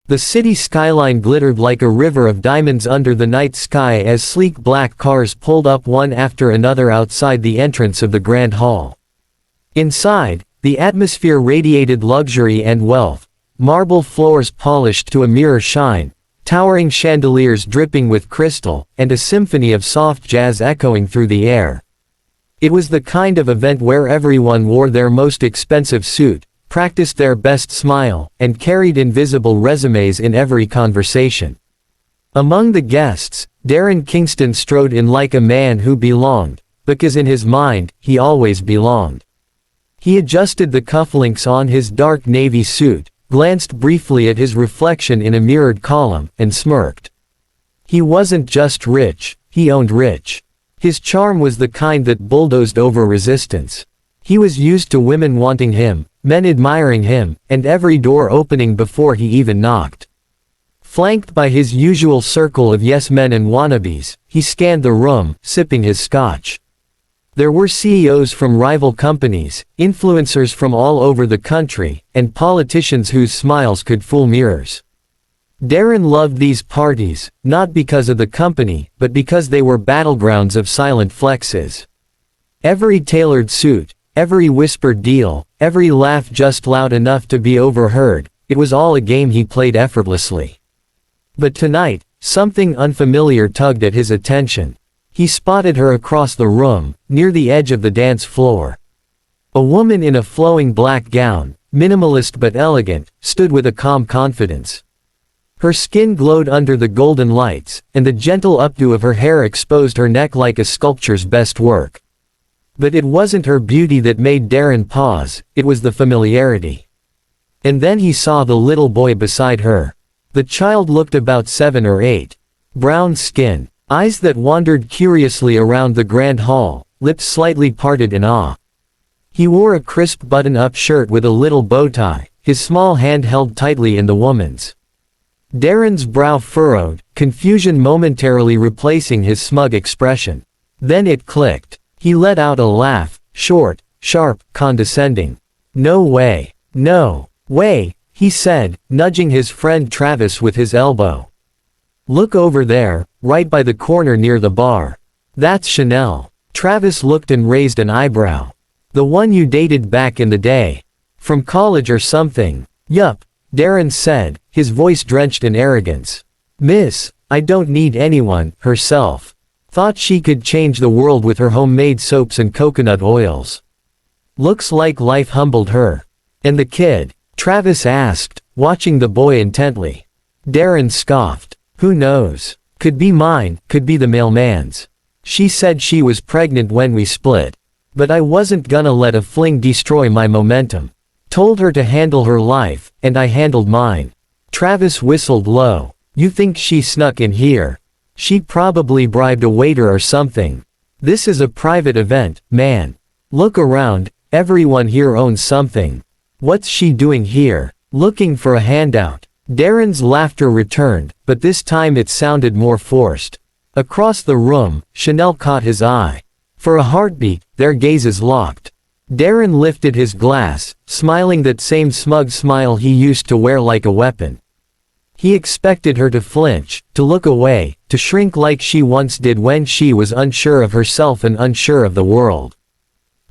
The city skyline glittered like a river of diamonds under the night sky as sleek black cars pulled up one after another outside the entrance of the Grand Hall. Inside, the atmosphere radiated luxury and wealth, marble floors polished to a mirror shine, towering chandeliers dripping with crystal, and a symphony of soft jazz echoing through the air. It was the kind of event where everyone wore their most expensive suit, practiced their best smile, and carried invisible resumes in every conversation. Among the guests, Darren Kingston strode in like a man who belonged, because in his mind, he always belonged. He adjusted the cufflinks on his dark navy suit, glanced briefly at his reflection in a mirrored column, and smirked. He wasn't just rich, he owned rich. His charm was the kind that bulldozed over resistance. He was used to women wanting him, men admiring him, and every door opening before he even knocked. Flanked by his usual circle of yes-men and wannabes, he scanned the room, sipping his scotch. There were CEOs from rival companies, influencers from all over the country, and politicians whose smiles could fool mirrors. Darren loved these parties, not because of the company, but because they were battlegrounds of silent flexes. Every tailored suit, every whispered deal, every laugh just loud enough to be overheard, it was all a game he played effortlessly. But tonight, something unfamiliar tugged at his attention. He spotted her across the room, near the edge of the dance floor. A woman in a flowing black gown, minimalist but elegant, stood with a calm confidence. Her skin glowed under the golden lights, and the gentle updo of her hair exposed her neck like a sculpture's best work. But it wasn't her beauty that made Darren pause, it was the familiarity. And then he saw the little boy beside her. The child looked about 7 or 8. Brown skin, eyes that wandered curiously around the grand hall, lips slightly parted in awe. He wore a crisp button-up shirt with a little bow tie, his small hand held tightly in the woman's. Darren's brow furrowed, confusion momentarily replacing his smug expression. Then it clicked. He let out a laugh, short, sharp, condescending. "No way. No way," he said, nudging his friend Travis with his elbow. "Look over there, right by the corner near the bar. That's Chanel." Travis looked and raised an eyebrow. "The one you dated back in the day. From college or something." "Yup," Darren said, his voice drenched in arrogance. "Miss, I don't need anyone, herself. Thought she could change the world with her homemade soaps and coconut oils. Looks like life humbled her." "And the kid?" Travis asked, watching the boy intently. Darren scoffed. "Who knows? Could be mine, could be the mailman's. She said she was pregnant when we split. But I wasn't gonna let a fling destroy my momentum. Told her to handle her life, and I handled mine." Travis whistled low. "You think she snuck in here? She probably bribed a waiter or something. This is a private event, man. Look around, everyone here owns something. What's she doing here? Looking for a handout?" Darren's laughter returned, but this time it sounded more forced. Across the room, Chanel caught his eye. For a heartbeat, their gazes locked. Darren lifted his glass, smiling that same smug smile he used to wear like a weapon. He expected her to flinch, to look away, to shrink like she once did when she was unsure of herself and unsure of the world.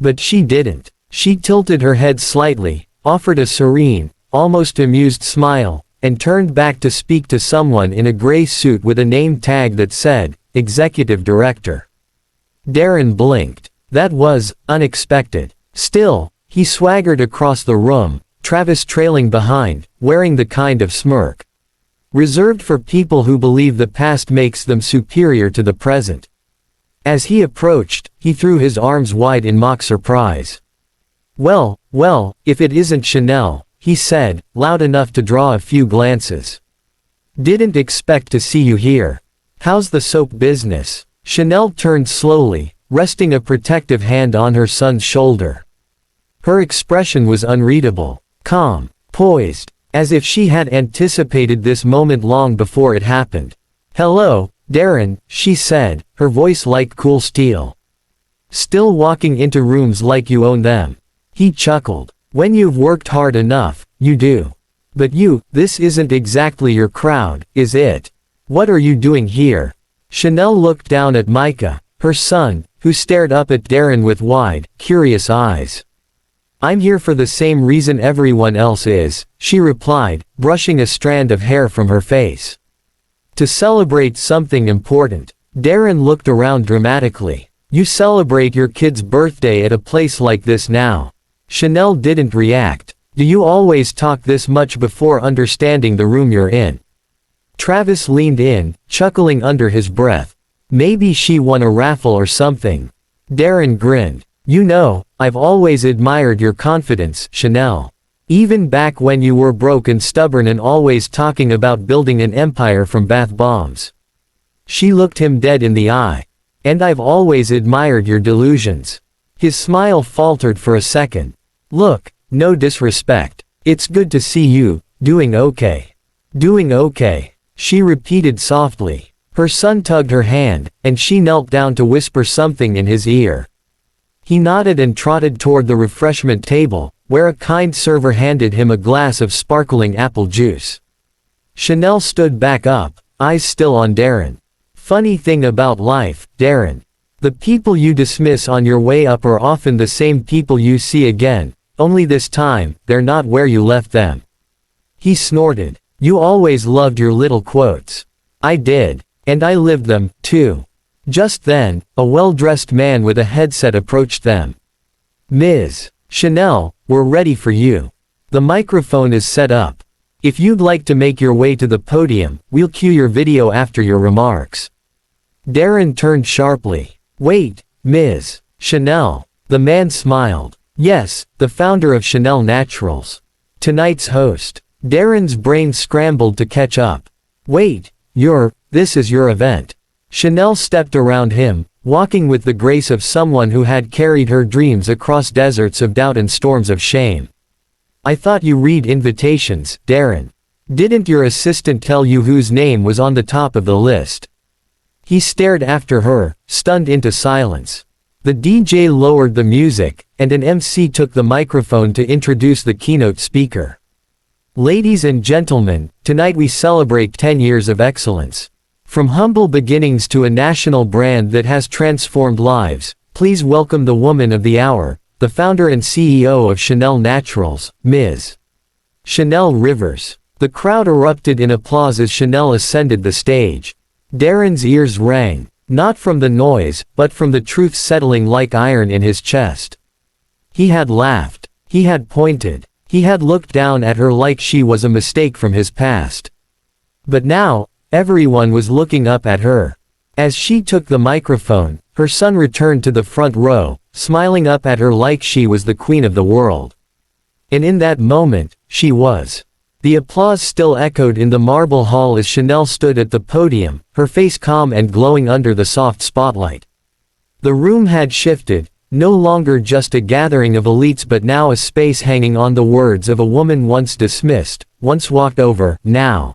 But she didn't. She tilted her head slightly, offered a serene, almost amused smile, and turned back to speak to someone in a gray suit with a name tag that said, Executive Director. Darren blinked. That was unexpected. Still, he swaggered across the room, Travis trailing behind, wearing the kind of smirk reserved for people who believe the past makes them superior to the present. As he approached, he threw his arms wide in mock surprise. Well, if it isn't Chanel," he said, loud enough to draw a few glances. "Didn't expect to see you here. How's the soap business?" Chanel turned slowly, resting a protective hand on her son's shoulder. Her expression was unreadable, calm, poised, as if she had anticipated this moment long before it happened. "Hello, Darren," she said, her voice like cool steel. "Still walking into rooms like you own them." He chuckled. "When you've worked hard enough, you do." But you, this isn't exactly your crowd, is it? What are you doing here? Chanel looked down at Micah, her son, who stared up at Darren with wide, curious eyes. I'm here for the same reason everyone else is, she replied, brushing a strand of hair from her face. To celebrate something important. Darren looked around dramatically. You celebrate your kid's birthday at a place like this now. Chanel didn't react. Do you always talk this much before understanding the room you're in? Travis leaned in, chuckling under his breath. Maybe she won a raffle or something. Darren grinned. You know, I've always admired your confidence, Chanel. Even back when you were broke and stubborn and always talking about building an empire from bath bombs. She looked him dead in the eye. And I've always admired your delusions. His smile faltered for a second. Look, no disrespect. It's good to see you, doing okay. Doing okay, she repeated softly. Her son tugged her hand, and she knelt down to whisper something in his ear. He nodded and trotted toward the refreshment table, where a kind server handed him a glass of sparkling apple juice. Chanel stood back up, eyes still on Darren. Funny thing about life, Darren. The people you dismiss on your way up are often the same people you see again, only this time, they're not where you left them. He snorted. You always loved your little quotes. I did. And I lived them, too. Just then, a well-dressed man with a headset approached them. Ms. Chanel, we're ready for you. The microphone is set up. If you'd like to make your way to the podium, we'll cue your video after your remarks. Darren turned sharply. Wait, Ms. Chanel. The man smiled. Yes, the founder of Chanel Naturals. Tonight's host. Darren's brain scrambled to catch up. Wait, this is your event. Chanel stepped around him, walking with the grace of someone who had carried her dreams across deserts of doubt and storms of shame. I thought you read invitations, Darren. Didn't your assistant tell you whose name was on the top of the list? He stared after her, stunned into silence. The DJ lowered the music, and an MC took the microphone to introduce the keynote speaker. Ladies and gentlemen, tonight we celebrate 10 years of excellence. From humble beginnings to a national brand that has transformed lives, please welcome the woman of the hour, the founder and CEO of Chanel Naturals, Ms. Chanel Rivers. The crowd erupted in applause as Chanel ascended the stage. Darren's ears rang, not from the noise, but from the truth settling like iron in his chest. He had laughed. He had pointed. He had looked down at her like she was a mistake from his past. But now, everyone was looking up at her. As she took the microphone, her son returned to the front row, smiling up at her like she was the queen of the world. And in that moment, she was. The applause still echoed in the marble hall as Chanel stood at the podium, her face calm and glowing under the soft spotlight. The room had shifted, no longer just a gathering of elites but now a space hanging on the words of a woman once dismissed, once walked over, now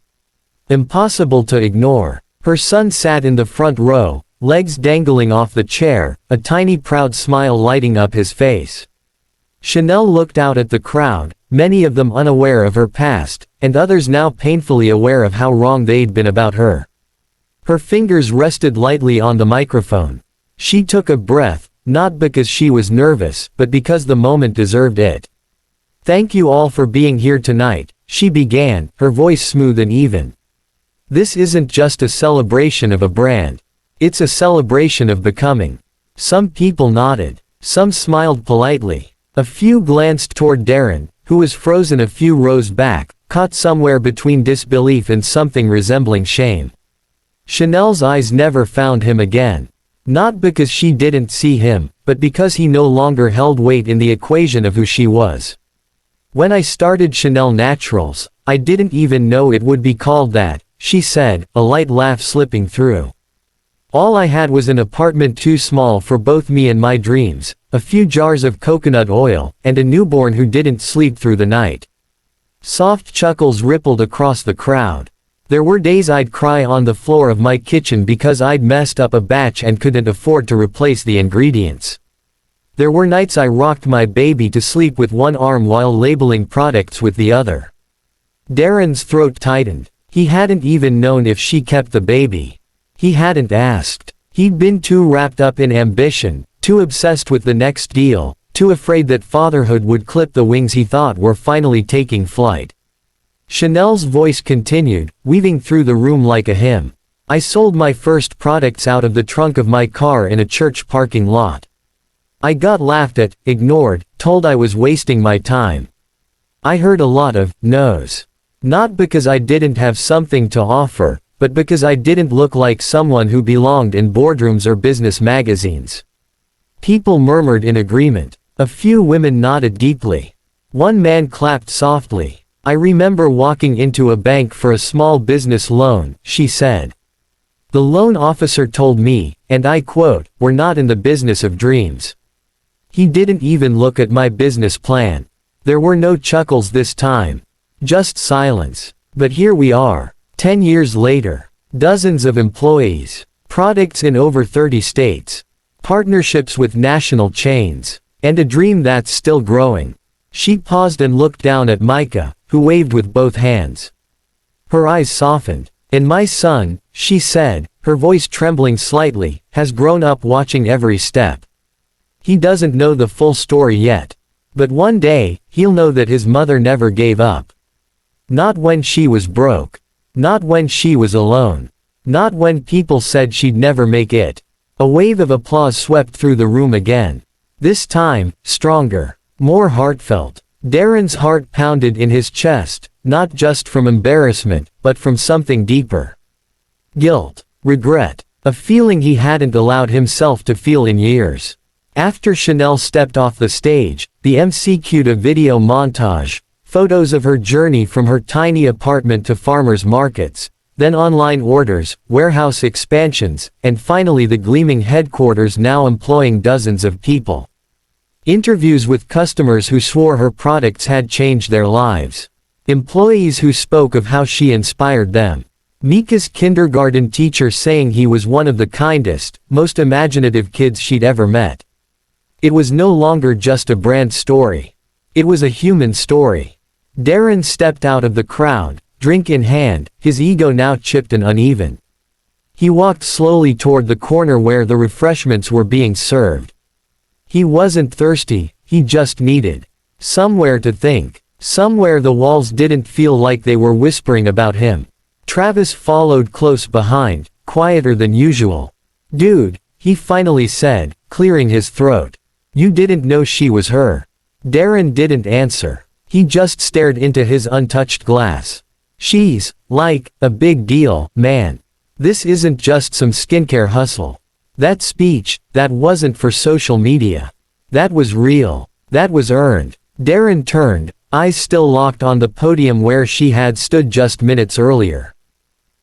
impossible to ignore. Her son sat in the front row, legs dangling off the chair, a tiny proud smile lighting up his face. Chanel looked out at the crowd, many of them unaware of her past, and others now painfully aware of how wrong they'd been about her. Her fingers rested lightly on the microphone. She took a breath, not because she was nervous, but because the moment deserved it. Thank you all for being here tonight, she began, her voice smooth and even. This isn't just a celebration of a brand. It's a celebration of becoming. Some people nodded. Some smiled politely. A few glanced toward Darren, who was frozen a few rows back, caught somewhere between disbelief and something resembling shame. Chanel's eyes never found him again. Not because she didn't see him, but because he no longer held weight in the equation of who she was. When I started Chanel Naturals, I didn't even know it would be called that, she said, a light laugh slipping through. All I had was an apartment too small for both me and my dreams, a few jars of coconut oil, and a newborn who didn't sleep through the night. Soft chuckles rippled across the crowd. There were days I'd cry on the floor of my kitchen because I'd messed up a batch and couldn't afford to replace the ingredients. There were nights I rocked my baby to sleep with one arm while labeling products with the other. Darren's throat tightened. He hadn't even known if she kept the baby. He hadn't asked. He'd been too wrapped up in ambition, too obsessed with the next deal, too afraid that fatherhood would clip the wings he thought were finally taking flight. Chanel's voice continued, weaving through the room like a hymn. I sold my first products out of the trunk of my car in a church parking lot. I got laughed at, ignored, told I was wasting my time. I heard a lot of no's. Not because I didn't have something to offer, but because I didn't look like someone who belonged in boardrooms or business magazines. People murmured in agreement. A few women nodded deeply. One man clapped softly. I remember walking into a bank for a small business loan, she said. The loan officer told me, and I quote, "We're not in the business of dreams." He didn't even look at my business plan. There were no chuckles this time. Just silence. But here we are. 10 years later. Dozens of employees. Products in over 30 states. Partnerships with national chains. And a dream that's still growing. She paused and looked down at Micah, who waved with both hands. Her eyes softened. And my son, she said, her voice trembling slightly, has grown up watching every step. He doesn't know the full story yet. But one day, he'll know that his mother never gave up. Not when she was broke. Not when she was alone. Not when people said she'd never make it. A wave of applause swept through the room again. This time, stronger. More heartfelt. Darren's heart pounded in his chest, not just from embarrassment, but from something deeper. Guilt. Regret. A feeling he hadn't allowed himself to feel in years. After Chanel stepped off the stage, the MC cued a video montage, photos of her journey from her tiny apartment to farmers markets, then online orders, warehouse expansions, and finally the gleaming headquarters now employing dozens of people. Interviews with customers who swore her products had changed their lives. Employees who spoke of how she inspired them. Mika's kindergarten teacher saying he was one of the kindest, most imaginative kids she'd ever met. It was no longer just a brand story. It was a human story. Darren stepped out of the crowd, drink in hand, his ego now chipped and uneven. He walked slowly toward the corner where the refreshments were being served. He wasn't thirsty, he just needed somewhere to think. Somewhere the walls didn't feel like they were whispering about him. Travis followed close behind, quieter than usual. Dude, he finally said, clearing his throat. You didn't know she was her. Darren didn't answer. He just stared into his untouched glass. She's, like, a big deal, man. This isn't just some skincare hustle. That speech, that wasn't for social media. That was real. That was earned. Darren turned, eyes still locked on the podium where she had stood just minutes earlier.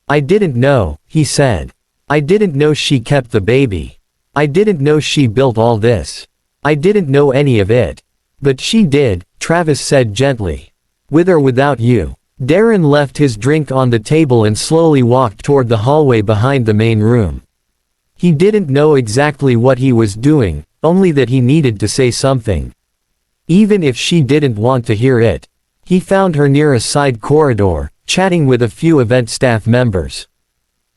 I didn't know, he said. I didn't know she kept the baby. I didn't know she built all this. I didn't know any of it. But she did, Travis said gently. With or without you. Darren left his drink on the table and slowly walked toward the hallway behind the main room. He didn't know exactly what he was doing, only that he needed to say something. Even if she didn't want to hear it. He found her near a side corridor, chatting with a few event staff members.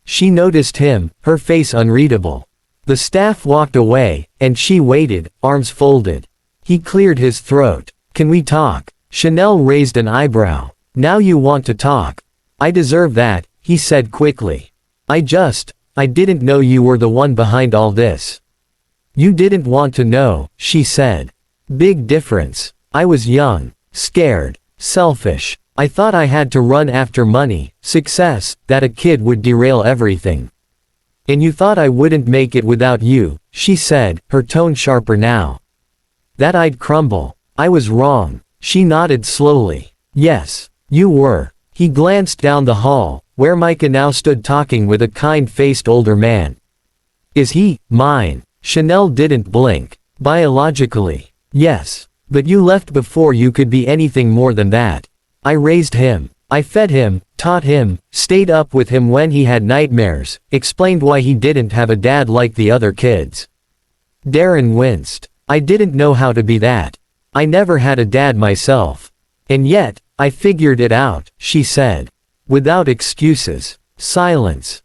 She noticed him, her face unreadable. The staff walked away, and she waited, arms folded. He cleared his throat. Can we talk? Chanel raised an eyebrow. Now you want to talk. I deserve that, he said quickly. I didn't know you were the one behind all this. You didn't want to know, she said. Big difference. I was young, scared, selfish. I thought I had to run after money, success, that a kid would derail everything. And you thought I wouldn't make it without you, she said, her tone sharper now. That I'd crumble. I was wrong. She nodded slowly. Yes, you were. He glanced down the hall, where Micah now stood talking with a kind-faced older man. Is he mine? Chanel didn't blink. Biologically, yes. But you left before you could be anything more than that. I raised him. I fed him, taught him, stayed up with him when he had nightmares, explained why he didn't have a dad like the other kids. Darren winced. I didn't know how to be that. I never had a dad myself. And yet, I figured it out, she said. Without excuses. Silence.